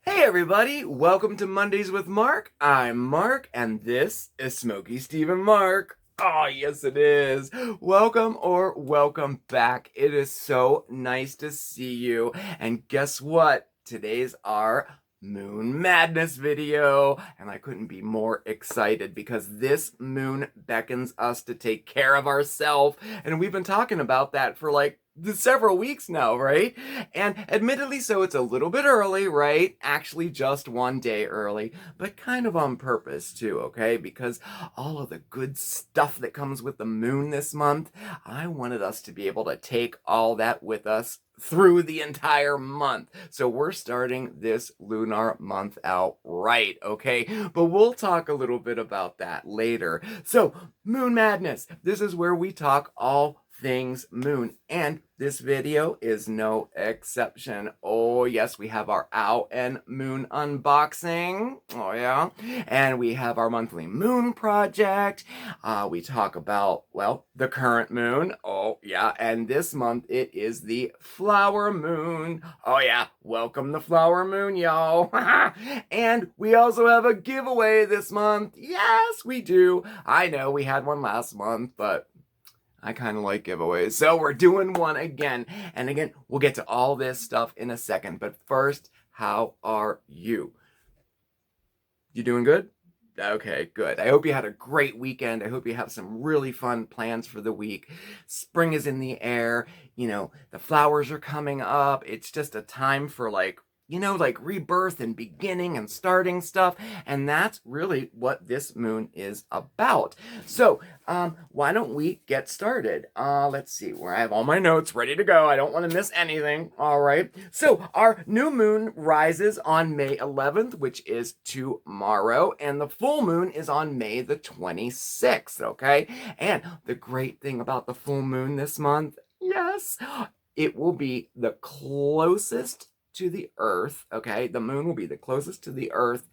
Hey everybody, welcome to Mondays with Mark. I'm Mark, and this is Smokey Steve and Mark. Oh, yes it is. Welcome or welcome back. It is so nice to see you. And guess what? Today's our Moon Madness video, and I couldn't be more excited because this moon beckons us to take care of ourselves, and we've been talking about that for like several weeks now, right? And admittedly so, it's a little bit early, right? Actually just one day early, but kind of on purpose too, okay? Because all of the good stuff that comes with the moon this month, I wanted us to be able to take all that with us through the entire month. So we're starting this lunar month out right, okay? But we'll talk a little bit about that later. So, Moon Madness. This is where we talk all things moon, and this video is no exception. Oh yes, we have our owl and moon unboxing. Oh yeah. And we have our monthly moon project. We talk about, well, the current moon. Oh yeah. And this month it is the flower moon. Oh yeah. Welcome the flower moon, y'all. And we also have a giveaway this month. Yes, we do. I know we had one last month, but I kind of like giveaways, so we're doing one again. And again, we'll get to all this stuff in a second. But first, how are you? You doing good? Okay, good. I hope you had a great weekend. I hope you have some really fun plans for the week. Spring is in the air. You know, the flowers are coming up. It's just a time for like rebirth and beginning and starting stuff. And that's really what this moon is about. So, why don't we get started? Let's see, where I have all my notes ready to go. I don't want to miss anything. All right. So, our new moon rises on May 11th, which is tomorrow. And the full moon is on May the 26th. Okay. And the great thing about the full moon this month, yes, it will be the closest to the Earth, okay? The moon will be the closest to the Earth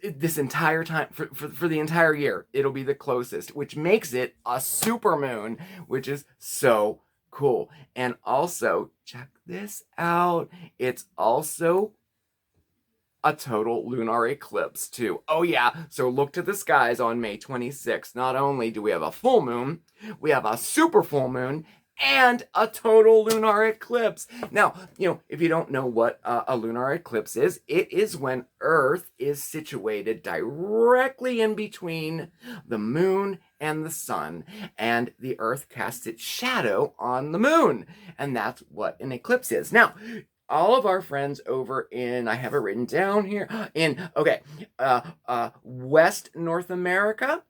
this entire time, for the entire year. It'll be the closest, which makes it a super moon, which is so cool. And also, check this out. It's also a total lunar eclipse too. Oh yeah, so look to the skies on May 26th. Not only do we have a full moon, we have a super full moon, and a total lunar eclipse. Now, if you don't know what a lunar eclipse is, it is when Earth is situated directly in between the moon and the sun, and the Earth casts its shadow on the moon. And that's what an eclipse is. Now, all of our friends over in, I have it written down here, West North America,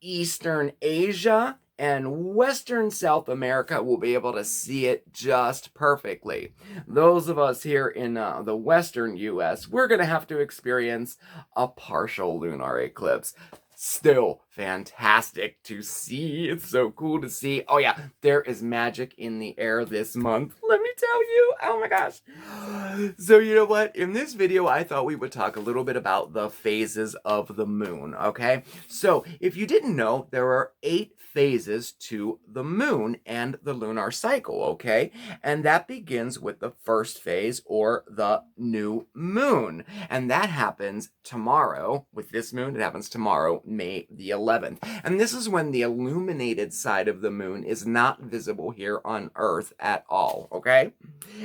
Eastern Asia, and Western South America will be able to see it just perfectly. Those of us here in the Western US, we're going to have to experience a partial lunar eclipse. Still fantastic to see. It's so cool to see. Oh yeah, there is magic in the air this month. Let me tell you. Oh my gosh. So you know what? In this video, I thought we would talk a little bit about the phases of the moon, okay? So if you didn't know, there are 8 phases to the moon and the lunar cycle, okay? And that begins with the first phase, or the new moon. And that happens tomorrow. With this moon, it happens tomorrow, May the 11th. And this is when the illuminated side of the moon is not visible here on Earth at all, okay?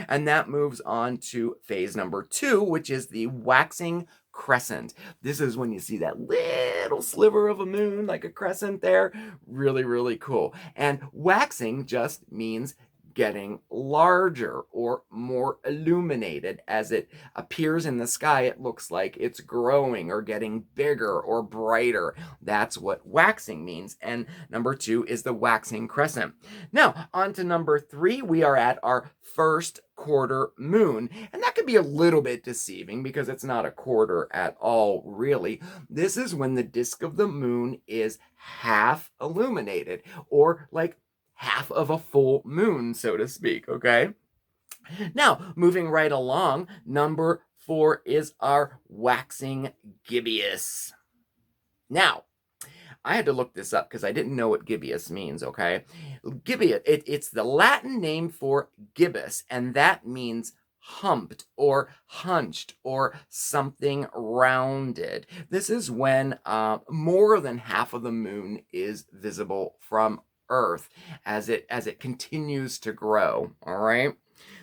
And that moves on to phase number 2, which is the waxing crescent. This is when you see that little sliver of a moon, like a crescent there. Really, really cool. And waxing just means getting larger or more illuminated. As it appears in the sky, it looks like it's growing or getting bigger or brighter. That's what waxing means. And number 2 is the waxing crescent. Now, on to number 3, we are at our first quarter moon. And that could be a little bit deceiving because it's not a quarter at all, really. This is when the disk of the moon is half illuminated, or like half of a full moon, so to speak, okay? Now, moving right along, number 4 is our waxing gibbous. Now, I had to look this up because I didn't know what gibbous means, okay? Gibbous, it's the Latin name for gibbous, and that means humped or hunched or something rounded. This is when more than half of the moon is visible from Earth as it continues to grow, all right?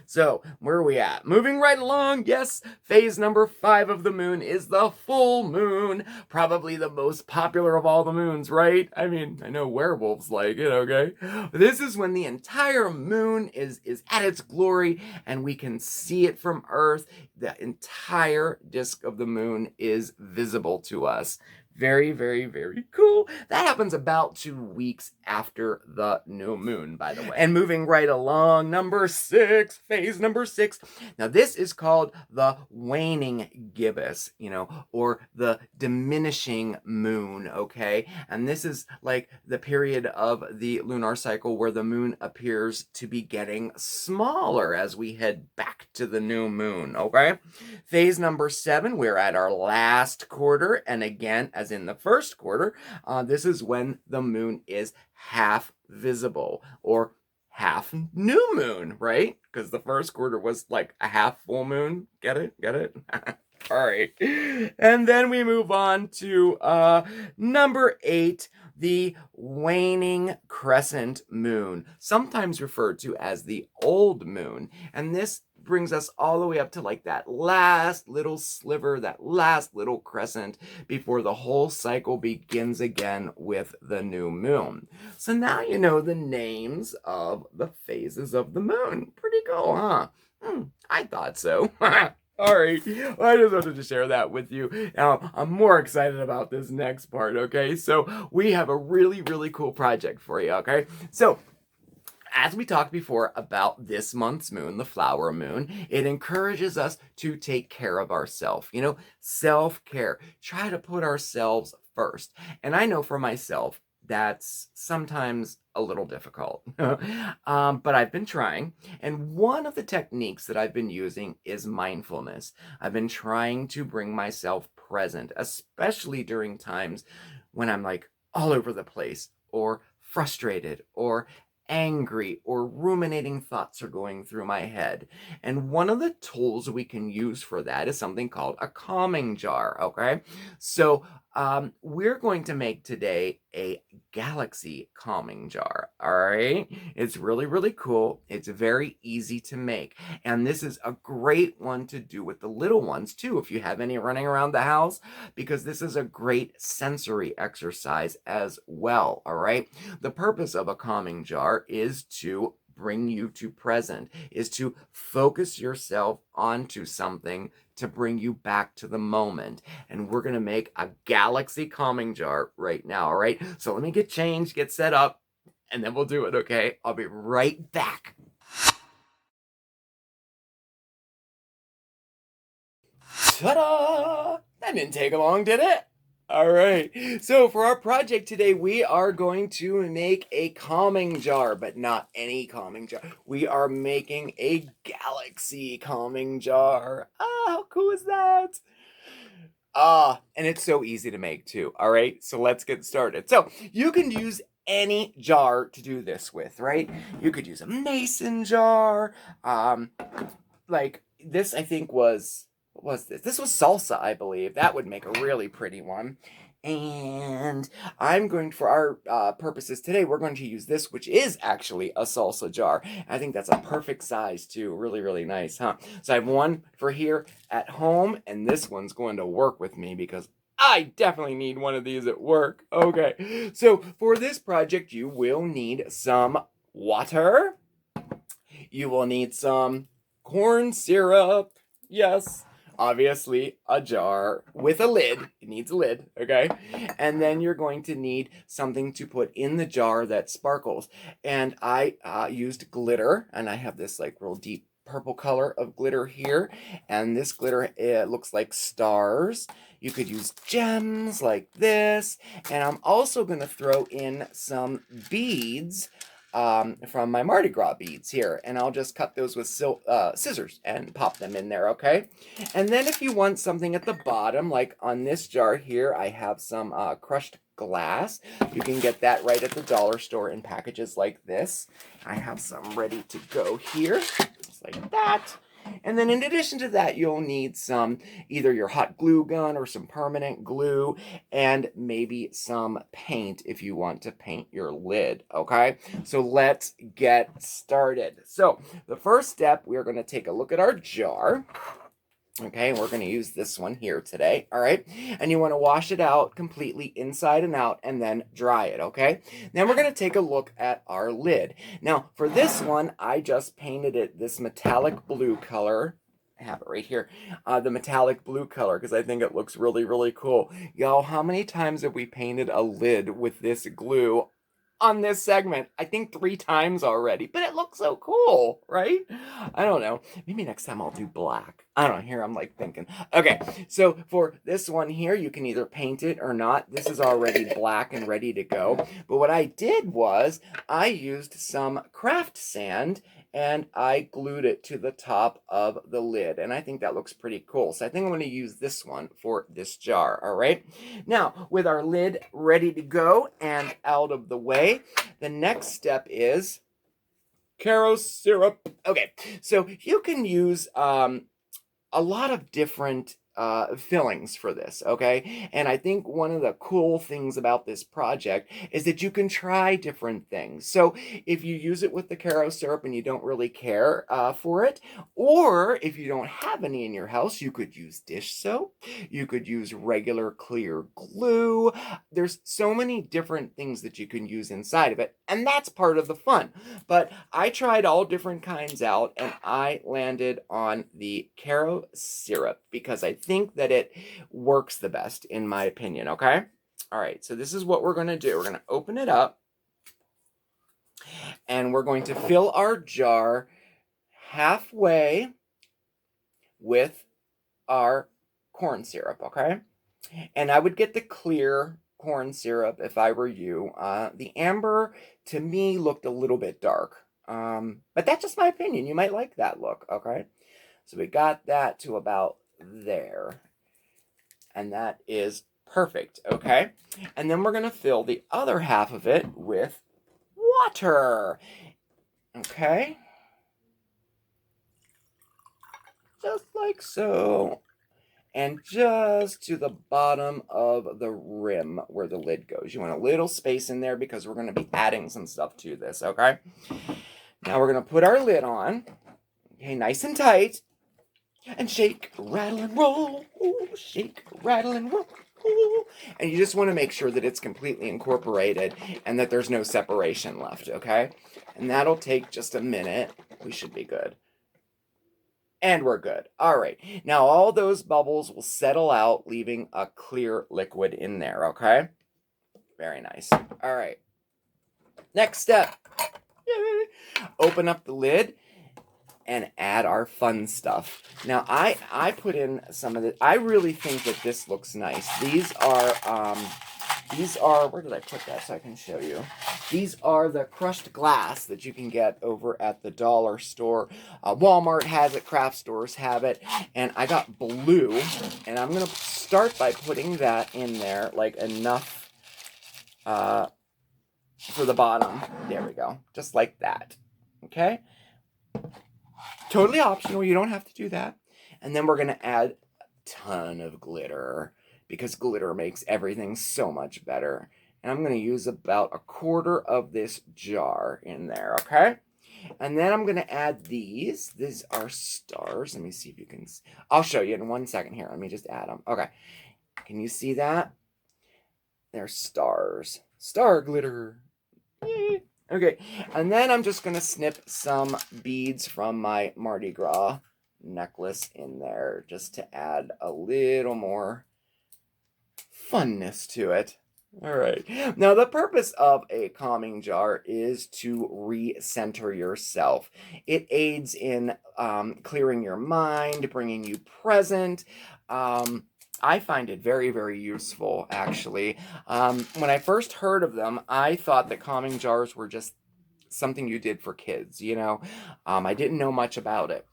So, where are we at? Moving right along, yes, phase number 5 of the moon is the full moon. Probably the most popular of all the moons, right? I mean, I know werewolves like it, okay? This is when the entire moon is at its glory and we can see it from Earth. The entire disk of the moon is visible to us. Very, very, very cool. That happens about 2 weeks after the new moon, by the way. And moving right along, number 6, phase number 6. Now, this is called the waning gibbous, or the diminishing moon, okay? And this is like the period of the lunar cycle where the moon appears to be getting smaller as we head back to the new moon, okay? Phase number 7, we're at our last quarter, and again, as in the first quarter, this is when the moon is half visible, or half new moon, right? Because the first quarter was like a half full moon. Get it? Get it? All right. And then we move on to number 8, the waning crescent moon, sometimes referred to as the old moon. And this brings us all the way up to like that last little sliver, that last little crescent before the whole cycle begins again with the new moon. So now you know the names of the phases of the moon. Pretty cool, huh? I thought so. All right, I just wanted to share that with you. Now, I'm more excited about this next part, okay? So we have a really, really cool project for you, okay? So as we talked before about this month's moon, the flower moon, it encourages us to take care of ourselves. Self-care. Try to put ourselves first. And I know for myself, that's sometimes a little difficult. But I've been trying. And one of the techniques that I've been using is mindfulness. I've been trying to bring myself present, especially during times when I'm like all over the place, or frustrated, or angry, or ruminating thoughts are going through my head. And one of the tools we can use for that is something called a calming jar, okay? So we're going to make today a galaxy calming jar, all right? It's really, really cool. It's very easy to make. And this is a great one to do with the little ones, too, if you have any running around the house, because this is a great sensory exercise as well, all right? The purpose of a calming jar is to bring you to present, is to focus yourself onto something to bring you back to the moment. And we're going to make a galaxy calming jar right now, all right? So let me get changed, get set up, and then we'll do it, okay? I'll be right back. Ta-da! That didn't take long, did it? All right, so for our project today, we are going to make a calming jar, but not any calming jar. We are making a galaxy calming jar. How cool is that? And it's so easy to make too, all right? So let's get started. So you can use any jar to do this with, right? You could use a mason jar, like this I think was... What was this? This was salsa, I believe. That would make a really pretty one. And I'm going, for our purposes today, we're going to use this, which is actually a salsa jar. I think that's a perfect size, too. Really, really nice, huh? So I have one for here at home, and this one's going to work with me because I definitely need one of these at work. Okay, so for this project, you will need some water. You will need some corn syrup. Yes. Obviously, a jar with a lid. It needs a lid, okay? And then you're going to need something to put in the jar that sparkles. And I used glitter, and I have this like real deep purple color of glitter here. And this glitter, it looks like stars. You could use gems like this. And I'm also going to throw in some beads from my Mardi Gras beads here, and I'll just cut those with scissors and pop them in there, okay? And then if you want something at the bottom, like on this jar here, I have some crushed glass. You can get that right at the dollar store in packages like this. I have some ready to go here, just like that. And then in addition to that, you'll need some, either your hot glue gun or some permanent glue, and maybe some paint if you want to paint your lid, okay? So let's get started. So the first step, we're going to take a look at our jar. Okay, we're going to use this one here today, all right? And you want to wash it out completely inside and out and then dry it, okay? Then we're going to take a look at our lid. Now, for this one, I just painted it this metallic blue color. I have it right here, the metallic blue color, because I think it looks really, really cool. Y'all, how many times have we painted a lid with this glue on this segment? I think 3 times already, but it looks so cool, right? I don't know. Maybe next time I'll do black. I don't know. Here I'm like thinking. Okay, so for this one here, you can either paint it or not. This is already black and ready to go. But what I did was I used some craft sand and I glued it to the top of the lid. And I think that looks pretty cool. So I think I'm going to use this one for this jar, all right? Now, with our lid ready to go and out of the way, the next step is Caro syrup. Okay, so you can use a lot of different fillings for this, okay? And I think one of the cool things about this project is that you can try different things. So if you use it with the Caro syrup and you don't really care for it, or if you don't have any in your house, you could use dish soap, you could use regular clear glue. There's so many different things that you can use inside of it, and that's part of the fun. But I tried all different kinds out, and I landed on the Caro syrup because I think that it works the best, in my opinion, okay? All right, so this is what we're going to do. We're going to open it up, and we're going to fill our jar halfway with our corn syrup, okay? And I would get the clear corn syrup if I were you. The amber, to me, looked a little bit dark. But that's just my opinion. You might like that look, okay? So we got that to about there. And that is perfect, okay? And then we're going to fill the other half of it with water. Okay? Just like so. And just to the bottom of the rim where the lid goes. You want a little space in there because we're going to be adding some stuff to this, okay? Now we're going to put our lid on. Okay, nice and tight. And shake, rattle, and roll. Ooh, shake, rattle, and roll. Ooh. And you just want to make sure that it's completely incorporated and that there's no separation left, okay? And that'll take just a minute. We should be good. And we're good. All right. Now all those bubbles will settle out, leaving a clear liquid in there, okay? Very nice. All right. Next step. Yay. Open up the lid and add our fun stuff. Now, I put in some of the, I really think that this looks nice. These are, where did I put that so I can show you? These are the crushed glass that you can get over at the dollar store. Walmart has it, craft stores have it, and I got blue, and I'm going to start by putting that in there, like enough for the bottom. There we go, just like that, okay? Totally optional, you don't have to do that. And then we're going to add a ton of glitter, because glitter makes everything so much better. And I'm going to use about 1/4 of this jar in there, okay? And then I'm going to add these. These are stars. Let me see if you can... I'll show you in 1 second here. Let me just add them. Okay. Can you see that? They're stars. Star glitter. Yay. Okay. And then I'm just going to snip some beads from my Mardi Gras necklace in there just to add a little more funness to it. All right. Now, the purpose of a calming jar is to recenter yourself. It aids in clearing your mind, bringing you present. I find it very, very useful, actually. When I first heard of them, I thought that calming jars were just something you did for kids, you know. I didn't know much about it.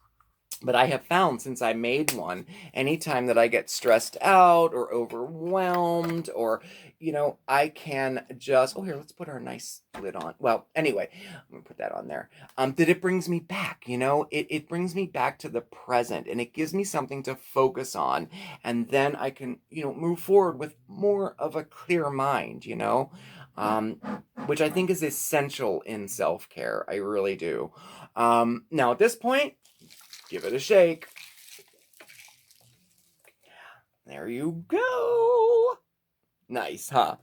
But I have found since I made one, anytime that I get stressed out or overwhelmed or, you know, I can just, oh, here, let's put our nice lid on. Well, anyway, I'm going to put that on there. That it brings me back, you know, it brings me back to the present and it gives me something to focus on. And then I can, you know, move forward with more of a clear mind, you know, um, which I think is essential in self-care. I really do. Now at this point, give it a shake. There you go. Nice, huh?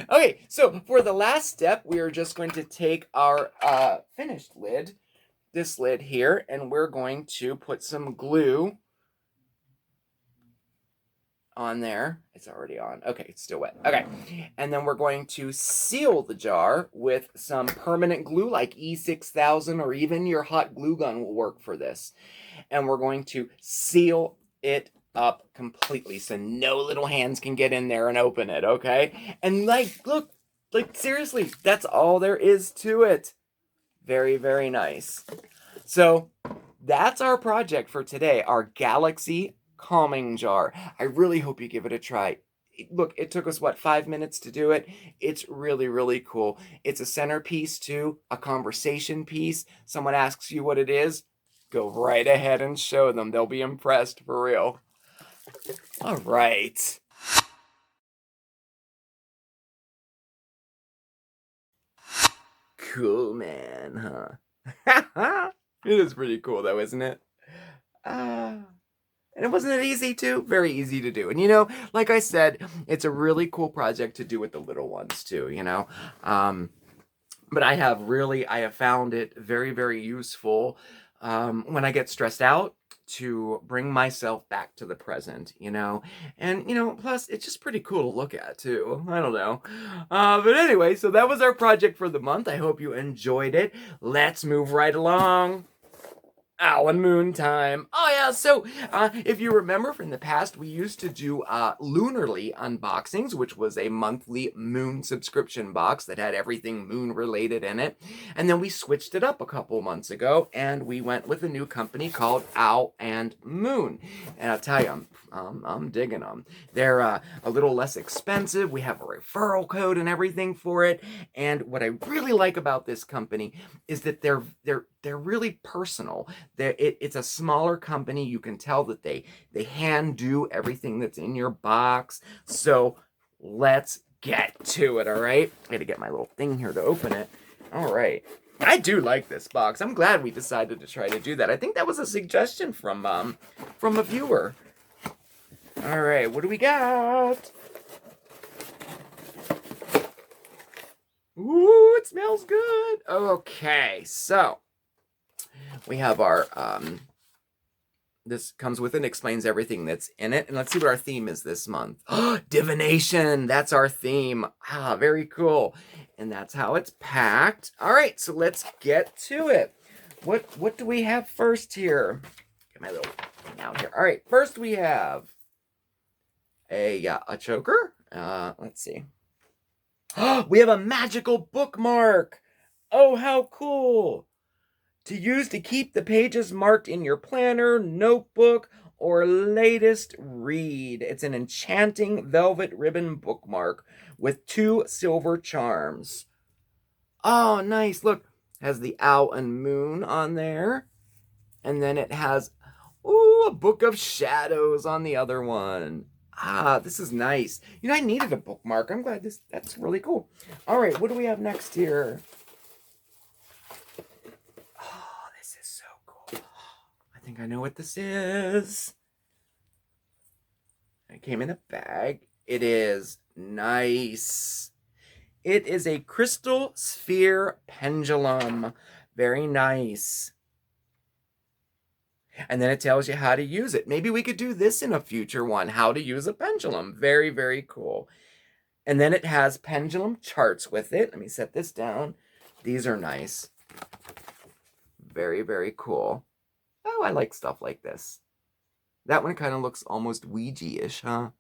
Okay, so for the last step, we are just going to take our finished lid, this lid here, and we're going to put some glue on there. It's already on. Okay, it's still wet. Okay, and then we're going to seal the jar with some permanent glue like E6000 or even your hot glue gun will work for this. And we're going to seal it up completely so no little hands can get in there and open it, okay? And like, look, like seriously, that's all there is to it. Very, very nice. So that's our project for today, our Galaxy Calming Jar. I really hope you give it a try. Look, it took us, what, 5 minutes to do it? It's really, really cool. It's a centerpiece too, a conversation piece. Someone asks you what it is, go right ahead and show them. They'll be impressed, for real. All right. Cool, man, huh? It is pretty cool, though, isn't it? And wasn't it easy, too? Very easy to do. And, you know, like I said, it's a really cool project to do with the little ones, too, you know? But I have found it very, very useful when I get stressed out to bring myself back to the present, you know? And, you know, plus it's just pretty cool to look at too. I don't know. But anyway, so that was our project for the month. I hope you enjoyed it. Let's move right along. Alan Moon time. Oh yeah, so if you remember from the past, we used to do Lunarly unboxings, which was a monthly Moon subscription box that had everything Moon related in it. And then we switched it up a couple months ago, and we went with a new company called Owl and Moon. And I'll tell you, I'm digging them. They're a little less expensive. We have a referral code and everything for it. And what I really like about this company is that they're really personal. It's a smaller company. You can tell that they hand do everything that's in your box. So let's get to it, all right? I gotta get my little thing here to open it. All right. I do like this box. I'm glad we decided to try to do that. I think that was a suggestion from a viewer. All right, what do we got? Ooh, it smells good. Okay, so we have our, this comes with it and explains everything that's in it. And let's see what our theme is this month. Divination, that's our theme. Ah, very cool. And that's how it's packed. All right, so let's get to it. What do we have first here? Get my little thing out here. All right, first we have a choker. Let's see. We have a magical bookmark. Oh, how cool. To use to keep the pages marked in your planner, notebook, or latest read. It's an enchanting velvet ribbon bookmark with 2 silver charms. Oh, nice. Look, has the owl and moon on there. And then it has, ooh, a book of shadows on the other one. Ah, this is nice. You know, I needed a bookmark. I'm glad that's really cool. All right, what do we have next here? Oh, this is so cool. I think I know what this is. It came in a bag. It is nice. It is a crystal sphere pendulum. Very nice. And then it tells you how to use it. Maybe we could do this in a future one, how to use a pendulum. Very, very cool. And then it has pendulum charts with it. Let me set this down. These are nice. Very, very cool. Oh, I like stuff like this. That one kind of looks almost Ouija-ish, huh?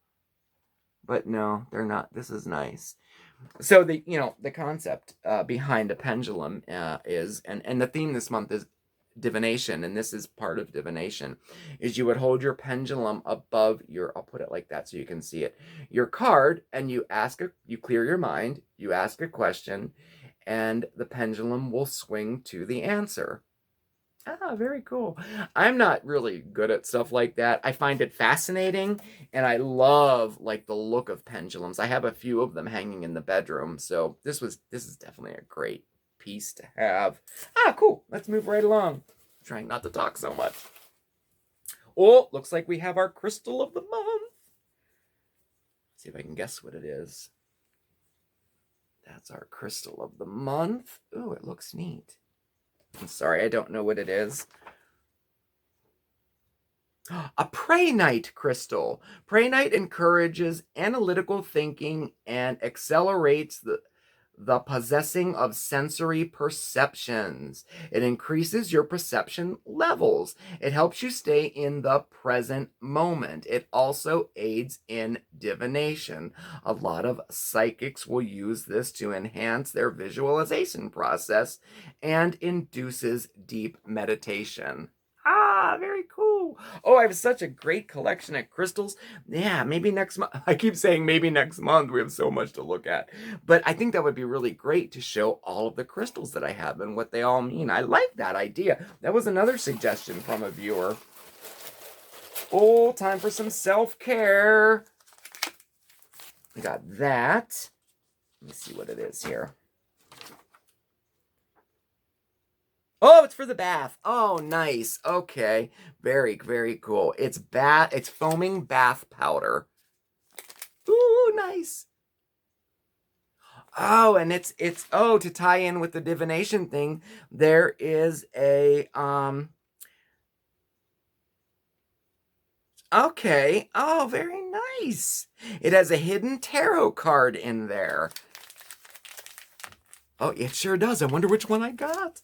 But no, they're not. This is nice. So the concept behind a pendulum is, and the theme this month is divination, and this is part of divination, is you would hold your pendulum above your, I'll put it like that so you can see it, your card, and you clear your mind, you ask a question, and the pendulum will swing to the answer. Ah, very cool. I'm not really good at stuff like that. I find it fascinating, and I love like the look of pendulums. I have a few of them hanging in the bedroom, so this is definitely a great piece to have. Ah, cool. Let's move right along. I'm trying not to talk so much. Oh, looks like we have our crystal of the month. Let's see if I can guess what it is. That's our crystal of the month. Ooh, it looks neat. I'm sorry, I don't know what it is. A Prehnite crystal. Prehnite encourages analytical thinking and accelerates the possessing of sensory perceptions. It increases your perception levels. It helps you stay in the present moment. It also aids in divination. A lot of psychics will use this to enhance their visualization process and induces deep meditation. Ah, very cool. Oh, I have such a great collection of crystals. Yeah, maybe next month. I keep saying maybe next month. We have so much to look at. But I think that would be really great to show all of the crystals that I have and what they all mean. I like that idea. That was another suggestion from a viewer. Oh, time for some self-care. I got that. Let me see what it is here. Oh, it's for the bath. Oh, nice. Okay. Very, very cool. It's foaming bath powder. Ooh, nice. Oh, and it's to tie in with the divination thing, there is a okay. Oh, very nice. It has a hidden tarot card in there. Oh, it sure does. I wonder which one I got.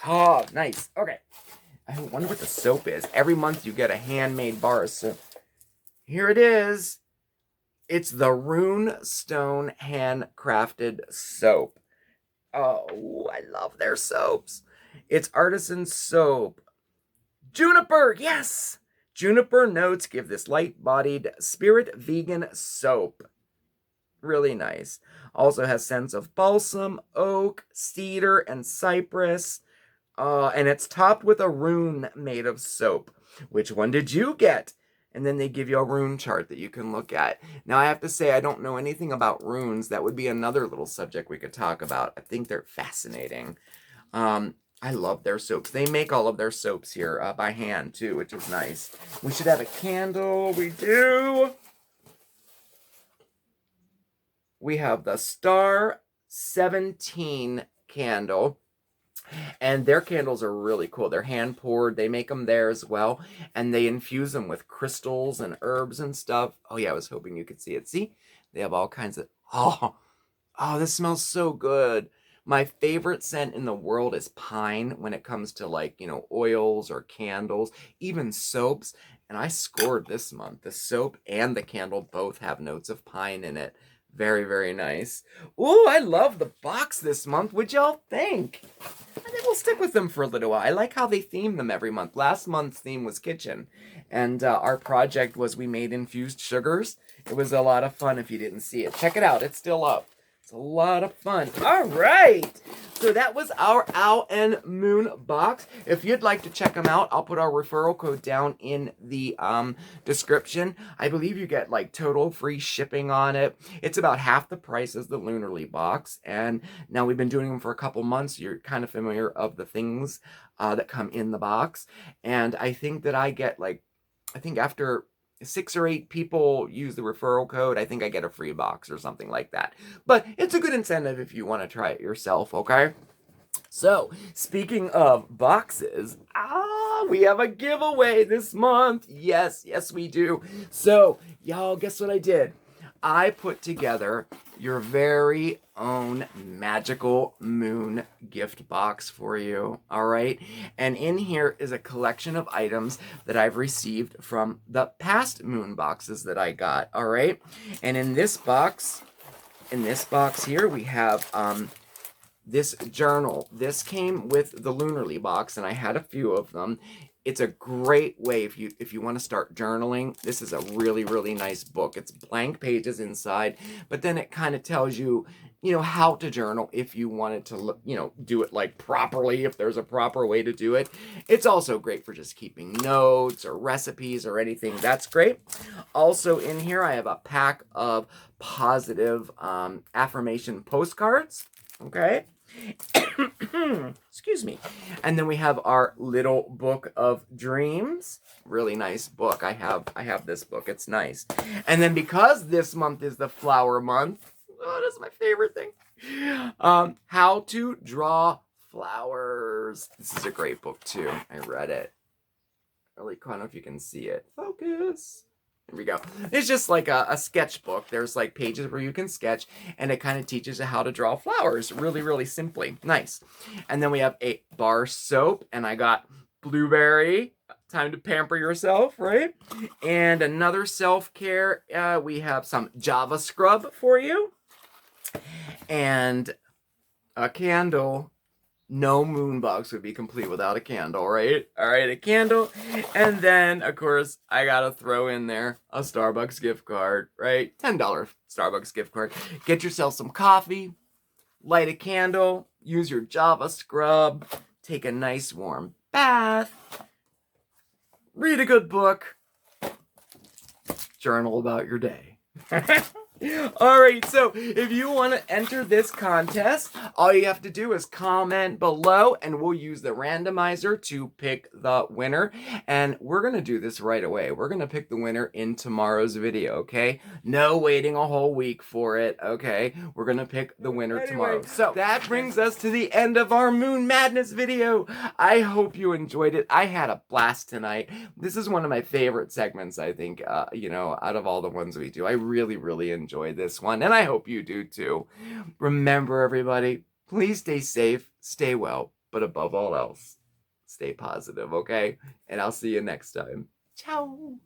Oh, nice. Okay. I wonder what the soap is. Every month you get a handmade bar of soap. Here it is. It's the Rune Stone handcrafted soap. Oh, I love their soaps. It's artisan soap. Juniper, yes! Juniper notes give this light-bodied, spirit vegan soap. Really nice. Also has scents of balsam, oak, cedar, and cypress. And it's topped with a rune made of soap. Which one did you get? And then they give you a rune chart that you can look at. Now, I have to say, I don't know anything about runes. That would be another little subject we could talk about. I think they're fascinating. I love their soaps. They make all of their soaps here by hand, too, which is nice. We should have a candle. We do. We have the Star 17 candle. And their candles are really cool. They're hand poured. They make them there as well. And they infuse them with crystals and herbs and stuff. Oh, yeah, I was hoping you could see it. See? They have all kinds of... Oh, this smells so good. My favorite scent in the world is pine when it comes to, like, oils or candles, even soaps. And I scored this month. The soap and the candle both have notes of pine in it. Very, very nice. Ooh, I love the box this month. What'd y'all think? I think we'll stick with them for a little while. I like how they theme them every month. Last month's theme was kitchen. And our project was we made infused sugars. It was a lot of fun if you didn't see it. Check it out. It's still up. It's a lot of fun. All right. So that was our Owl and Moon box. If you'd like to check them out, I'll put our referral code down in the description. I believe you get like total free shipping on it. It's about half the price as the Lunarly box. And now we've been doing them for a couple months. You're kind of familiar of the things that come in the box. And I think that I get after 6 or 8 people use the referral code, I think I get a free box or something like that. But it's a good incentive if you want to try it yourself, okay? So, speaking of boxes, we have a giveaway this month. Yes, we do. So, y'all, guess what I did? I put together your very own magical moon gift box for you, all right? And in here is a collection of items that I've received from the past moon boxes that I got, all right? And in this box here, we have this journal. This came with the Lunarly box, and I had a few of them. It's a great way if you want to start journaling. This is a really, really nice book. It's blank pages inside, but then it kind of tells you, how to journal if you wanted to, do it like properly, if there's a proper way to do it. It's also great for just keeping notes or recipes or anything. That's great. Also in here, I have a pack of positive affirmation postcards. Okay. Excuse me. And then we have our little book of dreams. Really nice book. I have this book. It's nice. And then because this month is the flower month, that's my favorite thing. How to draw flowers. This is a great book too. I read it. Really, I don't know if you can see it. Focus. Here we go. It's just like a sketchbook. There's like pages where you can sketch, and it kind of teaches you how to draw flowers really, really simply. Nice. And then we have a bar soap, and I got blueberry. Time to pamper yourself, right? And another self-care. We have some Java scrub for you, and a candle. No moon box would be complete without a candle, right? All right, a candle. And then, of course, I got to throw in there a Starbucks gift card, right? $10 Starbucks gift card. Get yourself some coffee, light a candle, use your Java scrub, take a nice warm bath, read a good book, journal about your day. Alright, so if you want to enter this contest, all you have to do is comment below, and we'll use the randomizer to pick the winner. And we're going to do this right away. We're going to pick the winner in tomorrow's video, okay? No waiting a whole week for it, okay? We're going to pick the winner tomorrow. So that brings us to the end of our Moon Madness video. I hope you enjoyed it. I had a blast tonight. This is one of my favorite segments, I think, out of all the ones we do. I really, really enjoy this one, and I hope you do too. Remember, everybody, please stay safe, stay well, but above all else, stay positive, okay? And I'll see you next time. Ciao.